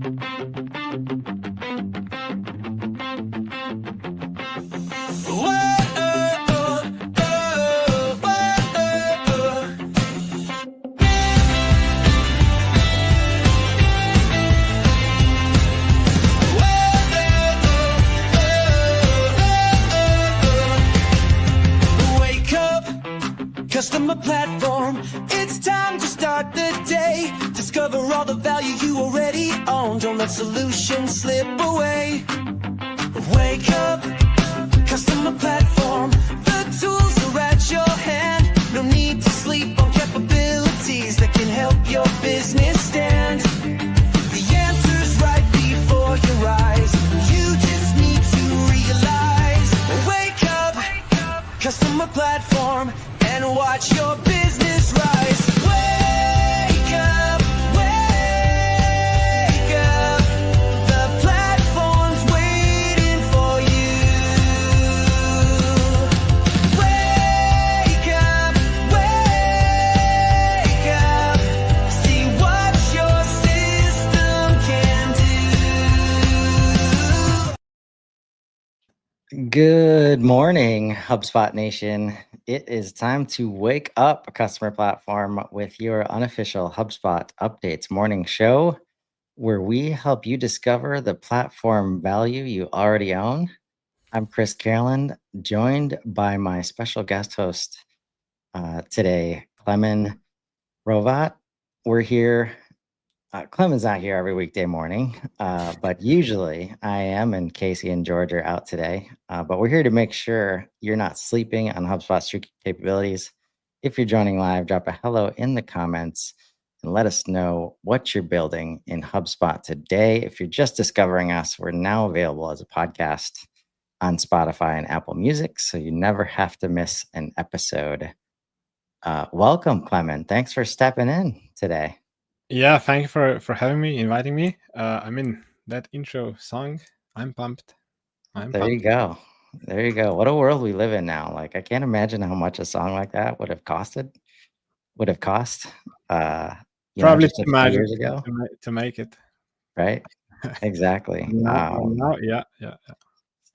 Wake up, customer platform. It's time to start the day. Discover all the value you already own. Don't let solutions slip away. Wake up, customer platform. The tools are at your hand. No need to sleep on capabilities that can help your business stand. The answer's right before your eyes. You just need to realize. Wake up, customer platform, and watch your business rise. Wake up, wake up. The platform's waiting for you. Wake up, wake up. See what your system can do. Good morning, HubSpot Nation. It is time to wake up, customer platform, with your unofficial HubSpot Updates morning show, where we help you discover the platform value you already own. I'm Chris Carolyn, joined by my special guest host today, Clemen Rovat. We're here. Clemen's not here every weekday morning, but usually I am, and Casey and George are out today. But we're here to make sure you're not sleeping on HubSpot's true capabilities. If you're joining live, drop a hello in the comments and let us know what you're building in HubSpot today. If you're just discovering us, we're now available as a podcast on Spotify and Apple Music, so you never have to miss an episode. Welcome, Clemen. Thanks for stepping in today. Yeah, thank you for having me, inviting me. I mean, that intro song, I'm pumped. There you go. There you go. What a world we live in now. Like, I can't imagine how much a song like that would have cost. Probably just a few years ago, to make it. right? Exactly. Now, yeah.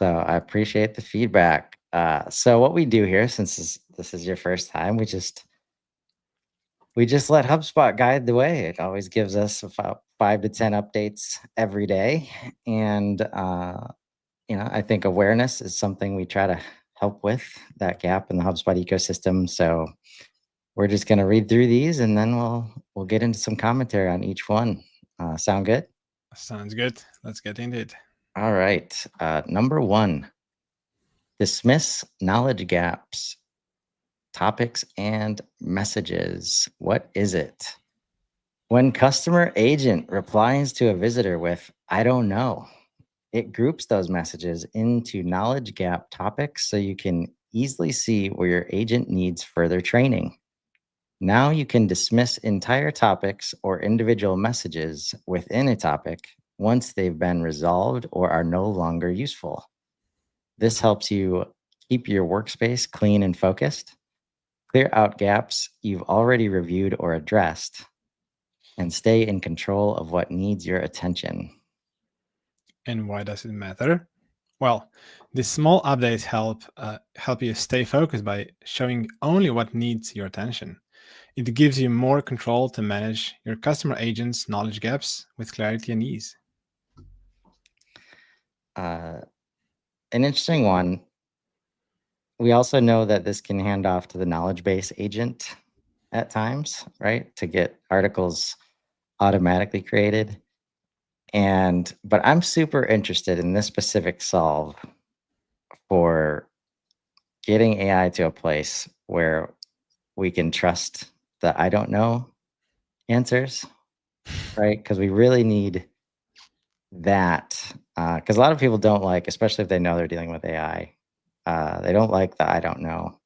So I appreciate the feedback. So what we do here, since this is your first time, we just let HubSpot guide the way. It always gives us about 5 to 10 updates every day. And, I think awareness is something we try to help with, that gap in the HubSpot ecosystem. So we're just going to read through these, and then we'll get into some commentary on each one. Sound good? Sounds good. Let's get into it. All right. Number 1, dismiss knowledge gaps. Topics and messages. What is it? When customer agent replies to a visitor with, "I don't know," it groups those messages into knowledge gap topics so you can easily see where your agent needs further training. Now you can dismiss entire topics or individual messages within a topic once they've been resolved or are no longer useful. This helps you keep your workspace clean and focused, clear out gaps you've already reviewed or addressed, and stay in control of what needs your attention. And why does it matter? Well, these small updates help you stay focused by showing only what needs your attention. It gives you more control to manage your customer agent's knowledge gaps with clarity and ease. An interesting one. We also know that this can hand off to the knowledge base agent at times, right? To get articles automatically created. But I'm super interested in this specific solve for getting AI to a place where we can trust the "I don't know" answers, right? Because we really need that. Because a lot of people don't like, especially if they know they're dealing with AI, they don't like the "I don't know"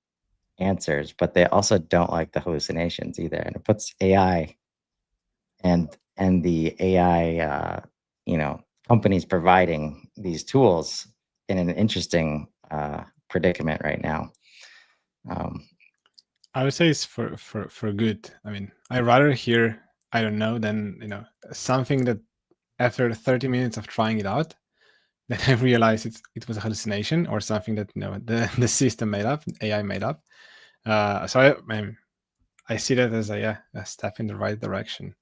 answers, but they also don't like the hallucinations either. And it puts AI and the AI, companies providing these tools in an interesting predicament right now. I would say it's for good. I mean, I rather hear "I don't know" than something that after 30 minutes of trying it out, then I realized it was a hallucination or something that the system made up, AI made up. So I see that as a step in the right direction.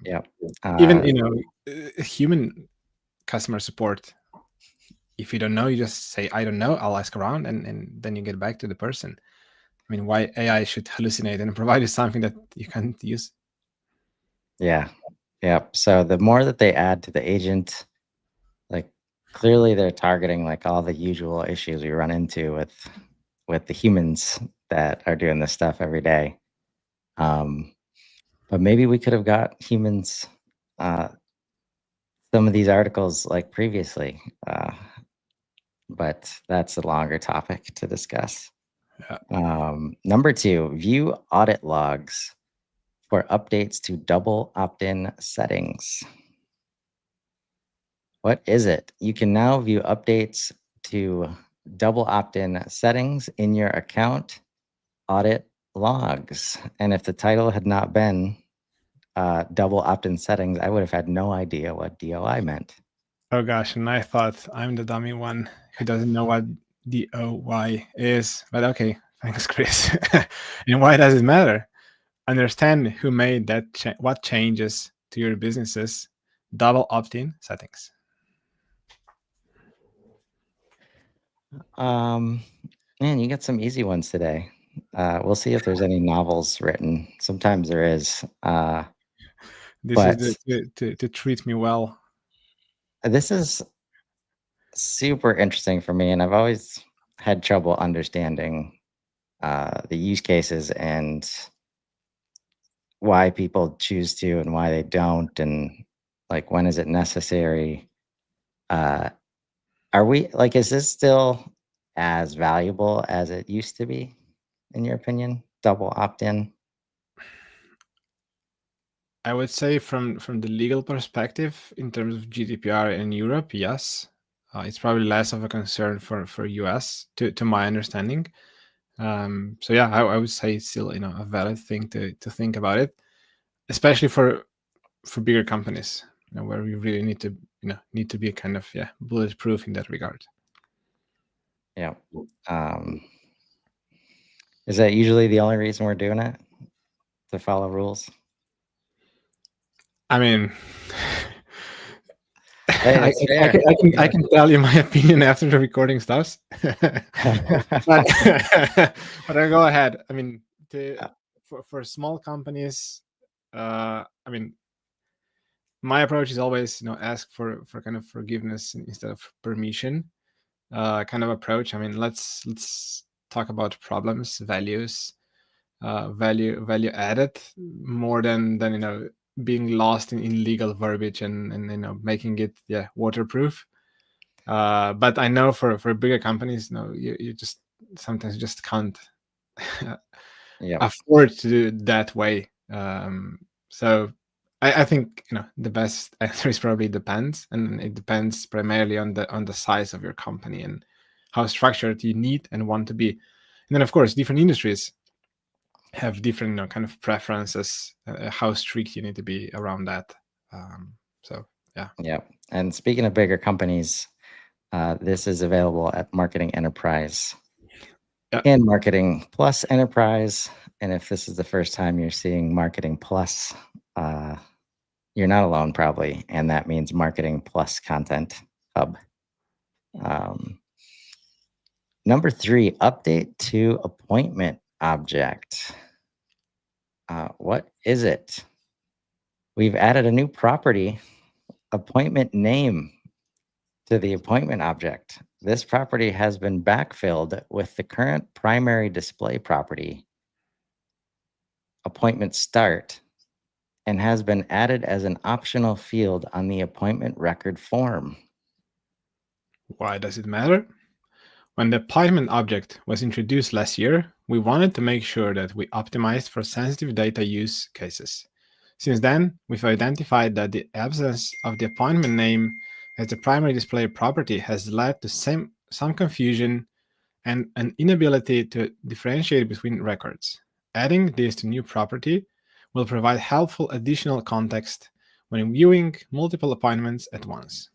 Yep. Even human customer support. If you don't know, you just say, I don't know, I'll ask around, and then you get back to the person. I mean, why AI should hallucinate and provide you something that you can't use? Yeah. Yep. So the more that they add to the agent, like clearly they're targeting like all the usual issues we run into with the humans that are doing this stuff every day. But maybe we could have got humans some of these articles like previously. But that's a longer topic to discuss. Yeah. Number 2, view audit logs for updates to double opt-in settings. What is it? You can now view updates to double opt-in settings in your account audit logs. And if the title had not been double opt-in settings, I would have had no idea what DOI meant. Oh gosh, and I thought I'm the dummy one who doesn't know what DOI is. But okay, thanks, Chris. And why does it matter? Understand who made that what changes to your business's double opt-in settings. Man, you got some easy ones today. We'll see if there's any novels written. Sometimes there is. This is to treat me well. This is super interesting for me, and I've always had trouble understanding the use cases and why people choose to and why they don't, and like when is it necessary. Are we like, is this still as valuable as it used to be, in your opinion? Double opt-in? I would say from the legal perspective, in terms of GDPR in Europe, yes. It's probably less of a concern for US, to my understanding. So yeah, I would say it's still a valid thing to think about it, especially for bigger companies, where we really need to be kind of bulletproof in that regard. Yeah. Is that usually the only reason we're doing it? To follow rules? I mean, Hey, that's fair. I can tell you my opinion after the recording starts. but I go ahead. I mean, for small companies, I mean, my approach is always ask for kind of forgiveness instead of permission, kind of approach. I mean, let's talk about problems, values, value added, more than being lost in legal verbiage and making it waterproof. But I know for bigger companies, you just sometimes just can't afford to do it that way. So I think the best answer is probably depends, and it depends primarily on the size of your company and how structured you need and want to be. And then of course different industries have different kind of preferences, how strict you need to be around that. So yeah. And speaking of bigger companies, this is available at Marketing Enterprise and Marketing Plus Enterprise. And if this is the first time you're seeing Marketing Plus, you're not alone probably, and that means Marketing Plus Content Hub. Number 3, update to appointment object. What is it? We've added a new property, appointment name, to the appointment object. This property has been backfilled with the current primary display property, appointment start, and has been added as an optional field on the appointment record form. Why does it matter? When the appointment object was introduced last year, we wanted to make sure that we optimized for sensitive data use cases. Since then, we've identified that the absence of the appointment name as the primary display property has led to some confusion and an inability to differentiate between records. Adding this to new property will provide helpful additional context when viewing multiple appointments at once.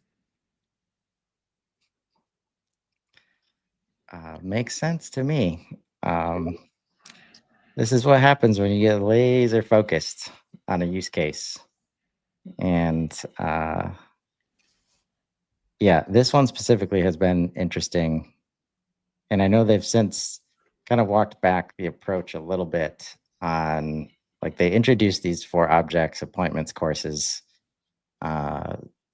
Makes sense to me. This is what happens when you get laser focused on a use case. And yeah, this one specifically has been interesting. And I know they've since kind of walked back the approach a little bit on, like, they introduced these 4 objects, appointments, courses,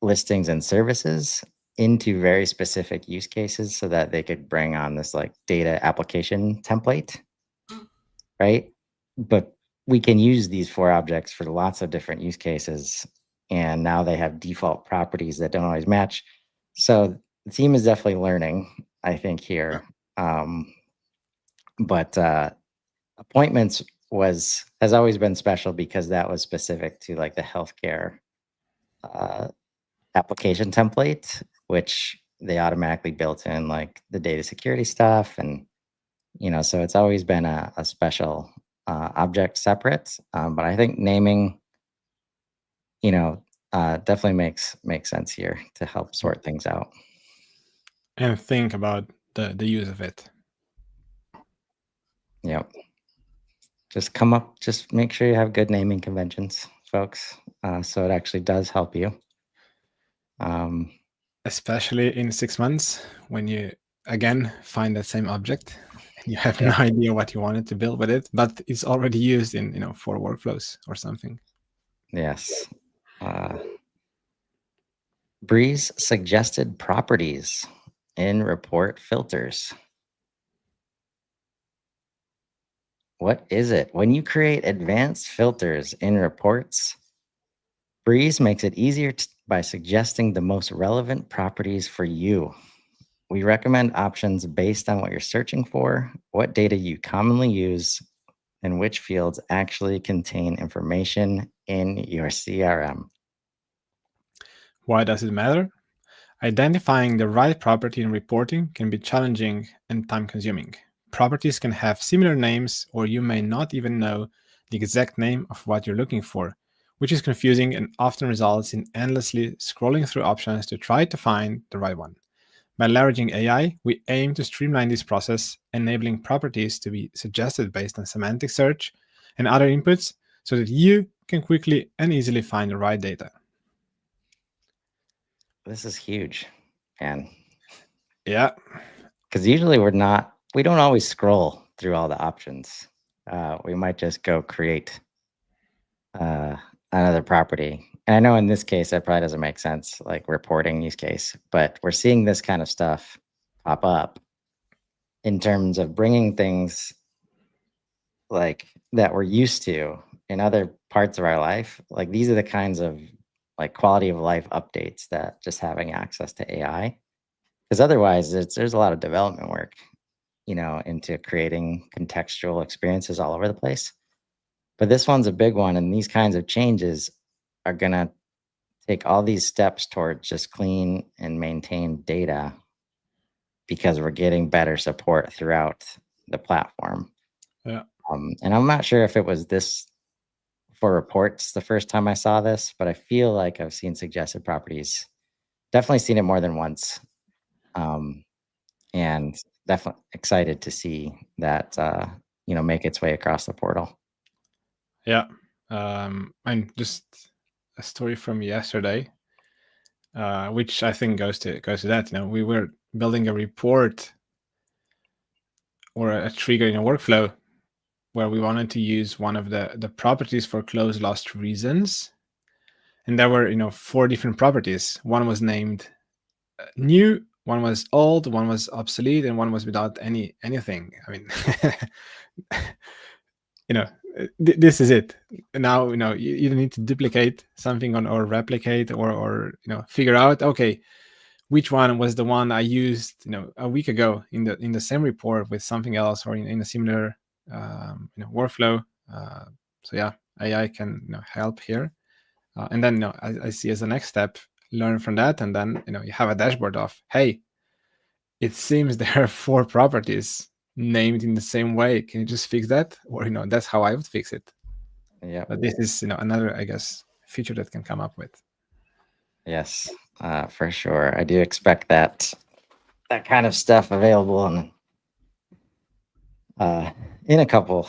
listings, and services into very specific use cases so that they could bring on this like data application template, right? But we can use these 4 objects for lots of different use cases. And now they have default properties that don't always match. So the team is definitely learning, I think, here. But appointments has always been special because that was specific to like the healthcare application template, which they automatically built in like the data security stuff. And, so it's always been a special object separate. But I think naming, definitely makes sense here to help sort things out. And think about the use of it. Yep. Just make sure you have good naming conventions, folks. So it actually does help you. Especially in 6 months when you again find that same object and you have no idea what you wanted to build with it, but it's already used in 4 workflows or something. Yes. Breeze suggested properties in report filters. What is it? When you create advanced filters in reports, Breeze makes it easier by suggesting the most relevant properties for you. We recommend options based on what you're searching for, what data you commonly use, and which fields actually contain information in your CRM. Why does it matter? Identifying the right property in reporting can be challenging and time-consuming. Properties can have similar names, or you may not even know the exact name of what you're looking for, which is confusing and often results in endlessly scrolling through options to try to find the right one. By leveraging AI, we aim to streamline this process, enabling properties to be suggested based on semantic search and other inputs so that you can quickly and easily find the right data. This is huge, man. Yeah. Because usually we don't always scroll through all the options. We might just go create another property. And I know in this case, that probably doesn't make sense, like reporting use case, but we're seeing this kind of stuff pop up in terms of bringing things like that we're used to in other parts of our life. Like these are the kinds of like quality of life updates that just having access to AI, because otherwise there's a lot of development work, into creating contextual experiences all over the place. But this one's a big one, and these kinds of changes are going to take all these steps towards just clean and maintained data because we're getting better support throughout the platform. Yeah. And I'm not sure if it was this for reports the first time I saw this, but I feel like I've seen suggested properties. Definitely seen it more than once. And definitely excited to see that, make its way across the portal. Yeah. And just a story from yesterday, which I think goes to that. We were building a report or a trigger in a workflow where we wanted to use one of the properties for close lost reasons. And there were, 4 different properties. One was named new, one was old, one was obsolete, and one was without anything. I mean, this is it. Now, you don't need to duplicate something or replicate or figure out, okay, which one was the one I used, a week ago in the same report with something else or in a similar, workflow. So yeah, AI can help here. And then, I see as the next step, learn from that, and then you have a dashboard of, hey, it seems there are 4 properties named in the same way. Can you just fix that? Or that's how I would fix it. Yeah. But this is another, I guess, feature that can come up with. Yes, for sure. I do expect that kind of stuff available in a couple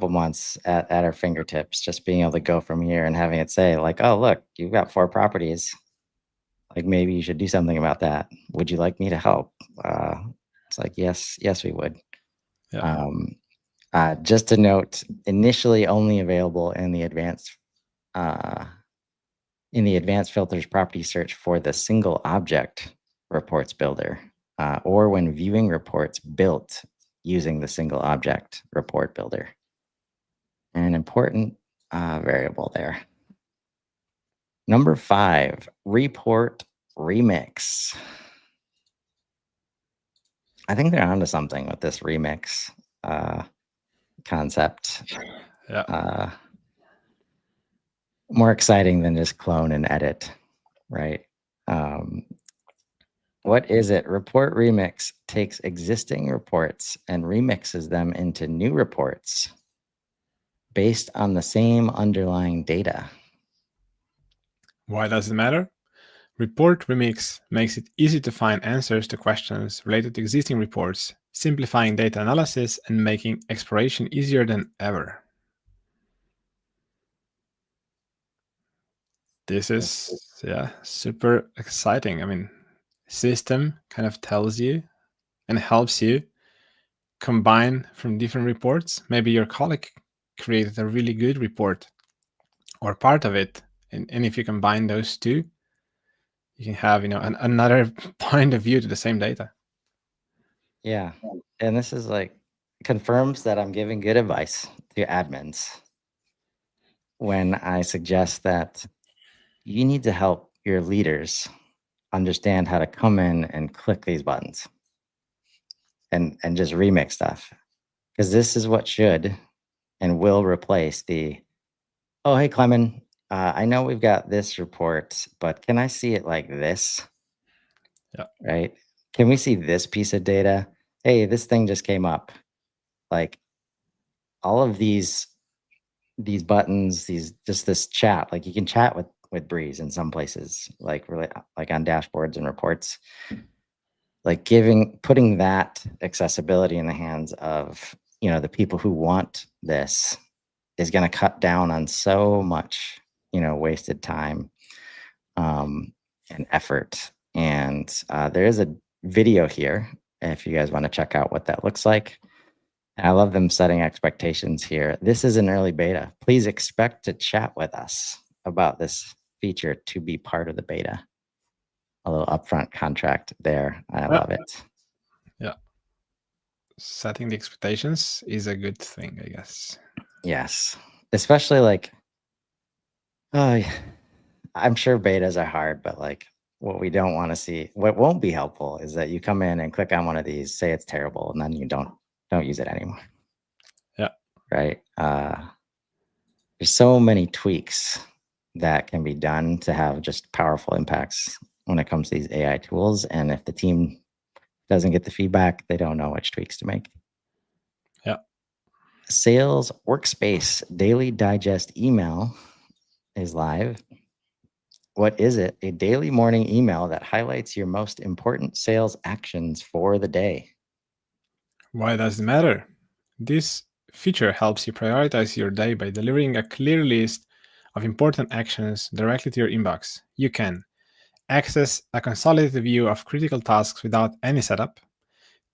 months at our fingertips. Just being able to go from here and having it say like, "Oh, look, you've got 4 properties. Like maybe you should do something about that. Would you like me to help?" It's like, yes, we would. Yeah. Just a note, initially only available in the advanced filters property search for the single object reports builder, or when viewing reports built using the single object report builder. An important variable there. Number 5, report remix. I think they're onto something with this remix concept. Yeah. More exciting than just clone and edit, right? What is it? Report remix takes existing reports and remixes them into new reports based on the same underlying data. Why does it matter? Report Remix makes it easy to find answers to questions related to existing reports, simplifying data analysis and making exploration easier than ever. This is, super exciting. I mean, system kind of tells you and helps you combine from different reports. Maybe your colleague created a really good report or part of it. And if you combine those two, you can have, another point of view to the same data. Yeah. And this is like confirms that I'm giving good advice to admins when I suggest that you need to help your leaders understand how to come in and click these buttons and just remix stuff. Because this is what should and will replace the, "Oh, hey, Clement, I know we've got this report, but can I see it like this?" Yeah. Right? Can we see this piece of data? Hey, this thing just came up. Like all of these buttons, this chat, like you can chat with Breeze in some places, like really like on dashboards and reports. Like putting that accessibility in the hands of, the people who want this is going to cut down on so much, wasted time and effort. And there is a video here if you guys want to check out what that looks like. And I love them setting expectations here. This is an early beta. Please expect to chat with us about this feature to be part of the beta. A little upfront contract there. I love it. Yeah. Setting the expectations is a good thing, I guess. Yes. Especially like, I'm sure betas are hard, but like what we don't want to see, what won't be helpful is that you come in and click on one of these, say it's terrible, and then you don't use it anymore. Yeah. Right. There's so many tweaks that can be done to have just powerful impacts when it comes to these AI tools. And if the team doesn't get the feedback, they don't know which tweaks to make. Yeah. Sales Workspace Daily Digest email is live. What is it? A daily morning email that highlights your most important sales actions for the day. Why does it matter? This feature helps you prioritize your day by delivering a clear list of important actions directly to your inbox. You can access a consolidated view of critical tasks without any setup,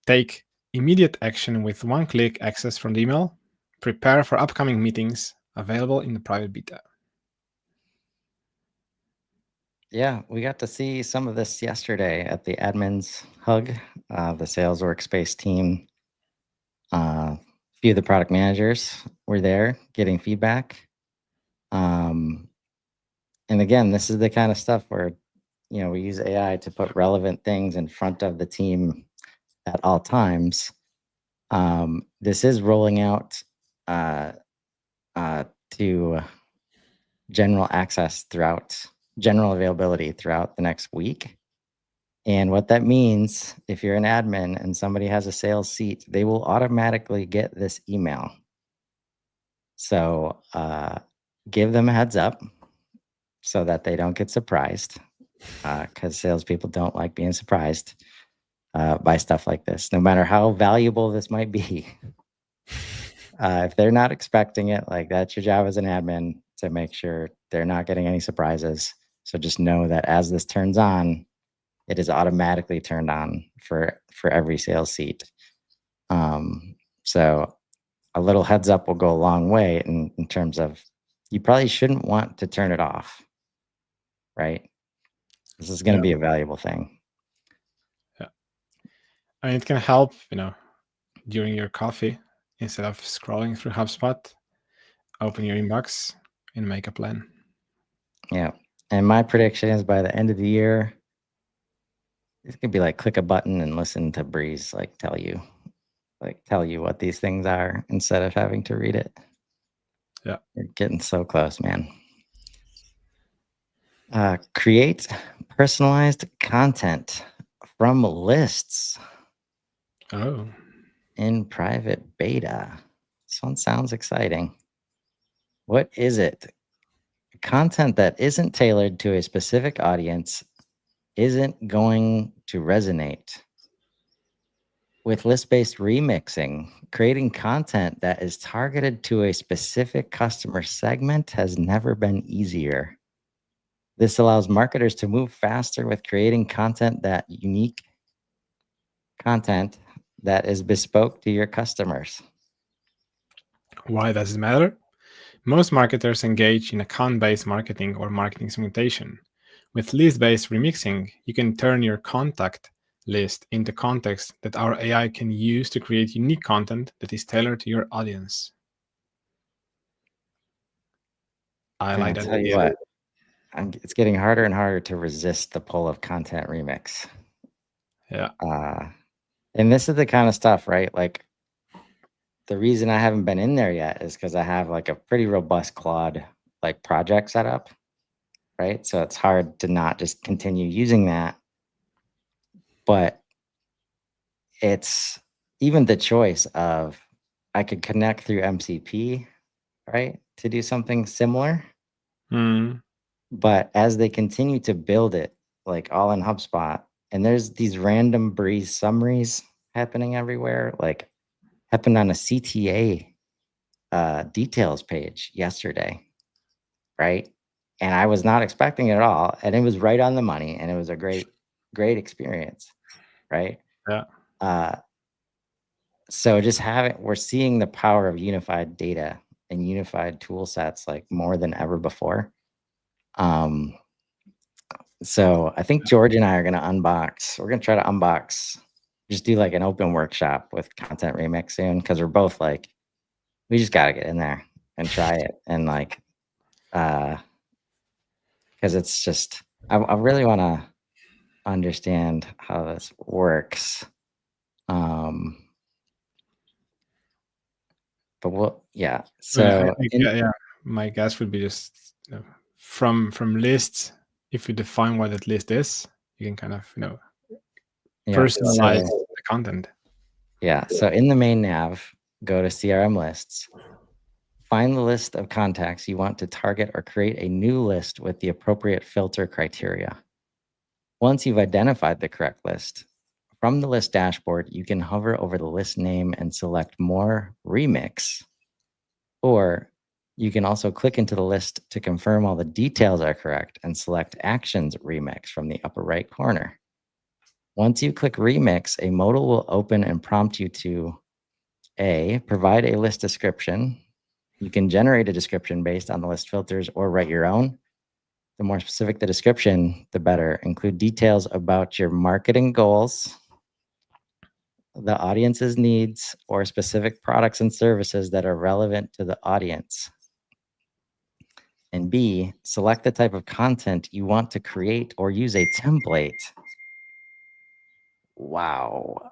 take immediate action with one-click access from the email, prepare for upcoming meetings available in the private beta. Yeah, we got to see some of this yesterday at the admins hug. The sales workspace team, a few of the product managers were there getting feedback. And again, this is the kind of stuff where, we use AI to put relevant things in front of the team at all times. This is rolling out to general access general availability throughout the next week. And what that means, if you're an admin and somebody has a sales seat, they will automatically get this email. So give them a heads up so that they don't get surprised, because salespeople don't like being surprised by stuff like this, no matter how valuable this might be. If they're not expecting it, like that's your job as an admin to make sure they're not getting any surprises. So just know that as this turns on, it is automatically turned on for every sales seat. So a little heads up will go a long way in terms of you probably shouldn't want to turn it off, right? This is going to be a valuable thing. Yeah. I mean, it can help, during your coffee, instead of scrolling through HubSpot, open your inbox and make a plan. Yeah. And my prediction is by the end of the year, it's gonna be like click a button and listen to Breeze tell you what these things are instead of having to read it. Yeah. You're getting so close, man. Create personalized content from lists. Oh. In private beta. This one sounds exciting. What is it? Content that isn't tailored to a specific audience isn't going to resonate. With list-based remixing, creating content that is targeted to a specific customer segment has never been easier. This allows marketers to move faster with creating unique content that is bespoke to your customers. Why does it matter? Most marketers engage in account-based marketing or marketing segmentation. With list-based remixing, you can turn your contact list into context that our AI can use to create unique content that is tailored to your audience. I like that. Tell you what, it's getting harder and harder to resist the pull of content remix. Yeah. And this is the kind of stuff, right? Like the reason I haven't been in there yet is because I have like a pretty robust Claude project set up, right? So it's hard to not just continue using that. But it's even the choice of I could connect through MCP, right, to do something similar. But as they continue to build it, all in HubSpot, and there's these random Breeze summaries happening everywhere, happened on a CTA details page yesterday, right? And I was not expecting it at all. And it was right on the money. And it was a great experience, right? Yeah. So we're seeing the power of unified data and unified tool sets more than ever before. So I think George and I are going to we're going to try to unbox, just do an open workshop with Content Remix soon. Cause we're both we just got to get in there and try it. And cause it's just, I really want to understand how this works. But yeah. So my guess would be just from lists. If you define what that list is, you can kind of personalize the content. Yeah. So in the main nav, go to CRM lists. Find the list of contacts you want to target or create a new list with the appropriate filter criteria. Once you've identified the correct list, from the list dashboard, you can hover over the list name and select More Remix. Or you can also click into the list to confirm all the details are correct and select Actions Remix from the upper right corner. Once you click Remix, a modal will open and prompt you to A, provide a list description. You can generate a description based on the list filters or write your own. The more specific the description, the better. Include details about your marketing goals, the audience's needs, or specific products and services that are relevant to the audience. And B, select the type of content you want to create or use a template. Wow.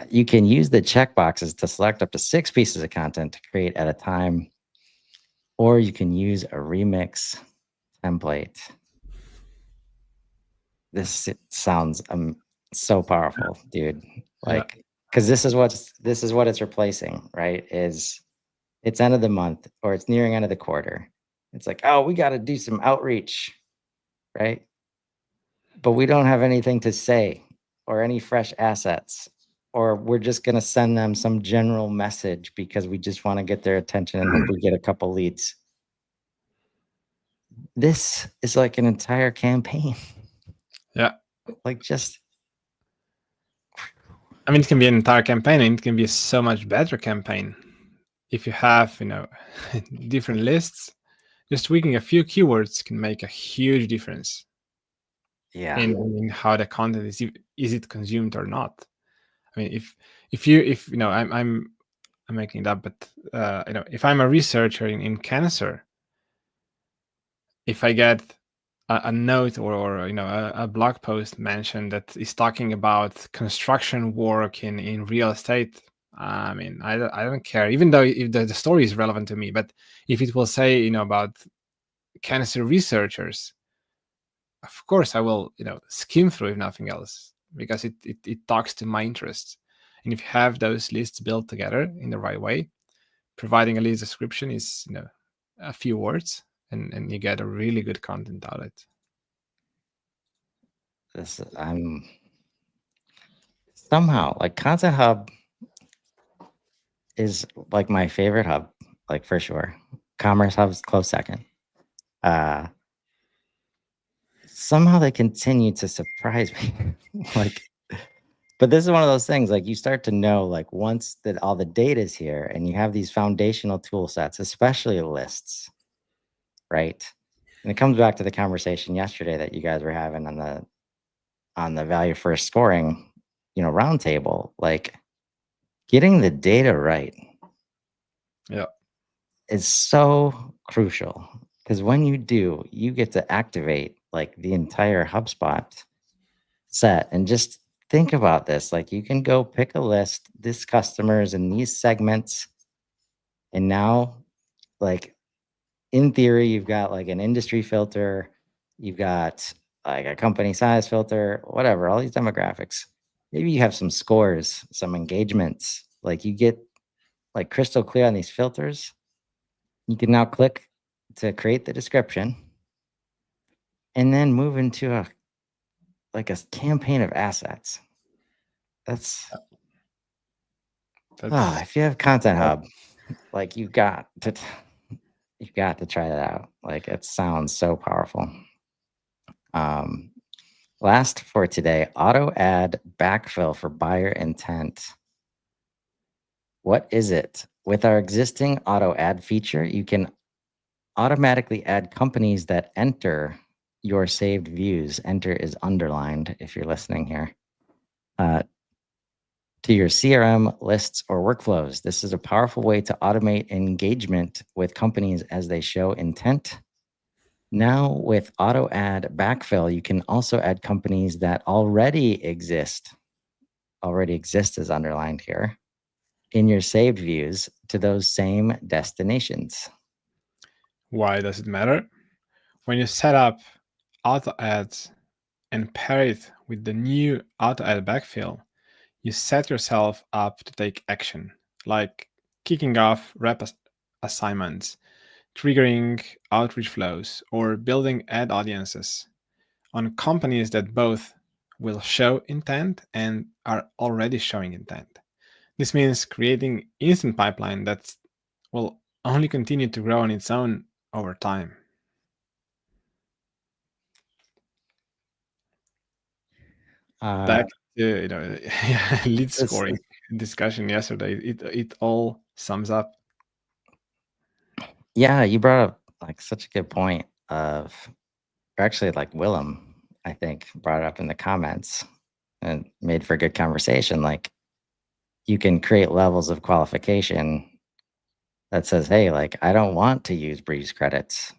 You can use the checkboxes to select up to 6 pieces of content to create at a time, or you can use a remix template. This sounds so powerful, dude. Because this is what it's replacing, right? It's end of the month or it's nearing end of the quarter. It's oh, we got to do some outreach. right? But we don't have anything to say or any fresh assets, or we're just going to send them some general message because we just want to get their attention and hope we get a couple leads. This is like an entire campaign. Yeah. Like just, I mean, it can be an entire campaign, and it can be a so much better campaign if you have, different lists. Just tweaking a few keywords can make a huge difference yeah. in how the content is it consumed or not. I mean, I'm making it up, but if I'm a researcher in cancer, if I get a note or a blog post mentioned that is talking about construction work in real estate, I mean, I don't care, even though if the story is relevant to me. But if it will say about cancer researchers, of course I will skim through, if nothing else, because it talks to my interests. And if you have those lists built together in the right way, providing a list description is a few words, and you get a really good content out of it. I'm somehow like Content Hub is like my favorite hub, like for sure. Commerce Hub's close second. Somehow they continue to surprise me. But this is one of those things, like you start to know, like once that all the data is here and you have these foundational tool sets, especially lists, right? And it comes back to the conversation yesterday that you guys were having on the value first scoring, roundtable, like getting the data right. Yeah. Is so crucial, because when you do, you get to activate like the entire HubSpot set. And just think about this, like you can go pick a list, this customers in these segments, and now like in theory you've got like an industry filter, you've got like a company size filter, whatever, all these demographics. Maybe you have some scores, some engagements, like you get like crystal clear on these filters. You can now click to create the description and then move into a campaign of assets. That's if you have Content Hub, like you've got to try that out. Like it sounds so powerful. Last for today, auto ad backfill for buyer intent. What is it? With our existing auto ad feature, you can automatically add companies that enter your saved views. Enter is underlined if you're listening here. To your CRM lists or workflows. This is a powerful way to automate engagement with companies as they show intent. Now with auto ad backfill, you can also add companies that already exist. Already exist is underlined here in your saved views to those same destinations. Why does it matter? When you set up auto ads and pair it with the new auto ad backfill, you set yourself up to take action, like kicking off rep assignments, triggering outreach flows, or building ad audiences on companies that both will show intent and are already showing intent. This means creating instant pipeline that will only continue to grow on its own over time. Back to lead scoring discussion yesterday, it all sums up. Yeah, you brought up like such a good point of, or actually like Willem, I think, brought it up in the comments and made for a good conversation. Like you can create levels of qualification that says, hey, like I don't want to use Breeze credits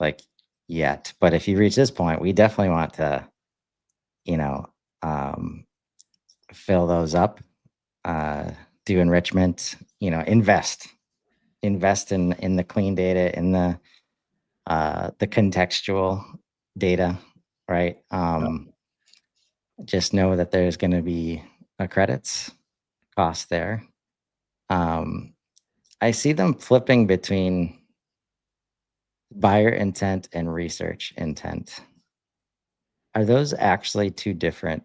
like yet, but if you reach this point, we definitely want to, fill those up, do enrichment, invest in the clean data, in the contextual data, right? Just know that there's going to be a credits cost there. I see them flipping between buyer intent and research intent. Are those actually two different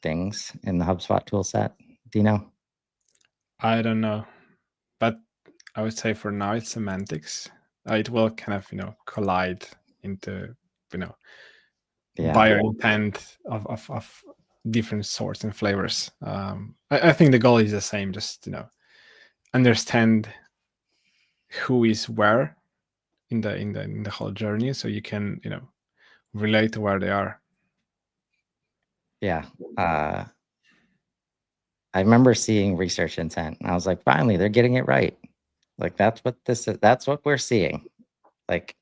things in the HubSpot tool set? Do you know? I don't know, but I would say for now it's semantics. It will kind of collide into Yeah. buyer intent of different sorts and flavors. I think the goal is the same, just understand who is where in the whole journey, so you can relate to where they are. Yeah. I remember seeing research intent and I was like, finally, they're getting it right. Like that's what this is. That's what we're seeing. Like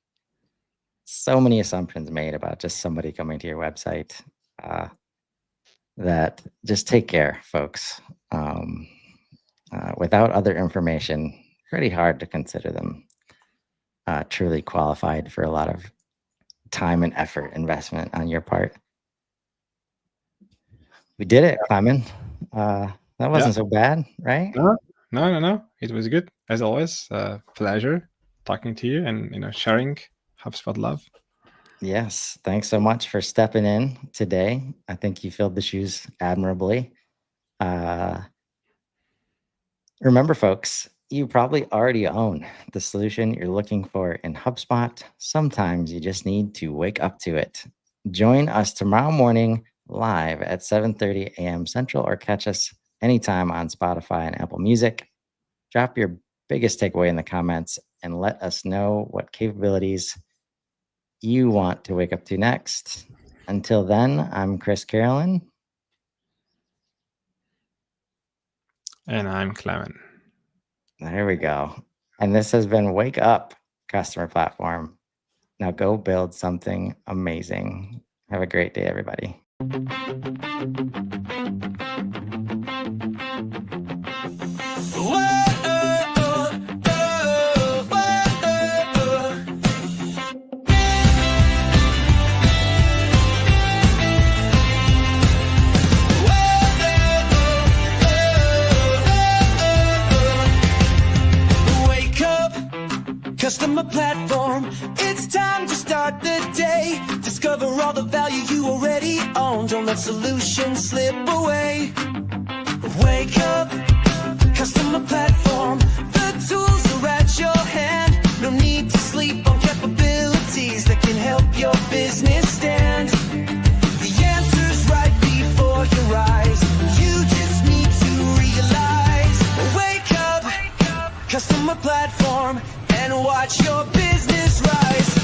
so many assumptions made about just somebody coming to your website, that just take care, folks. Without other information, pretty hard to consider them truly qualified for a lot of time and effort investment on your part. We did it, Clement. That wasn't so bad, right? No. It was good as always. Pleasure talking to you and sharing HubSpot love. Yes, thanks so much for stepping in today. I think you filled the shoes admirably. Remember, folks, you probably already own the solution you're looking for in HubSpot. Sometimes you just need to wake up to it. Join us tomorrow morning live at 7:30 a.m. Central, or catch us anytime on Spotify and Apple Music. Drop your biggest takeaway in the comments and let us know what capabilities you want to wake up to next. Until then, I'm Chris Carolyn. And I'm Clement. There we go. And this has been Wake Up Customer Platform. Now go build something amazing. Have a great day, everybody. Wake up, customer platform. It's time to start the day. Discover all the value you already own. Don't let solutions slip away. Wake up, customer platform. The tools are at your hand. No need to sleep on capabilities that can help your business stand. The answer's right before your eyes. You just need to realize. Wake up, customer platform, and watch your business rise.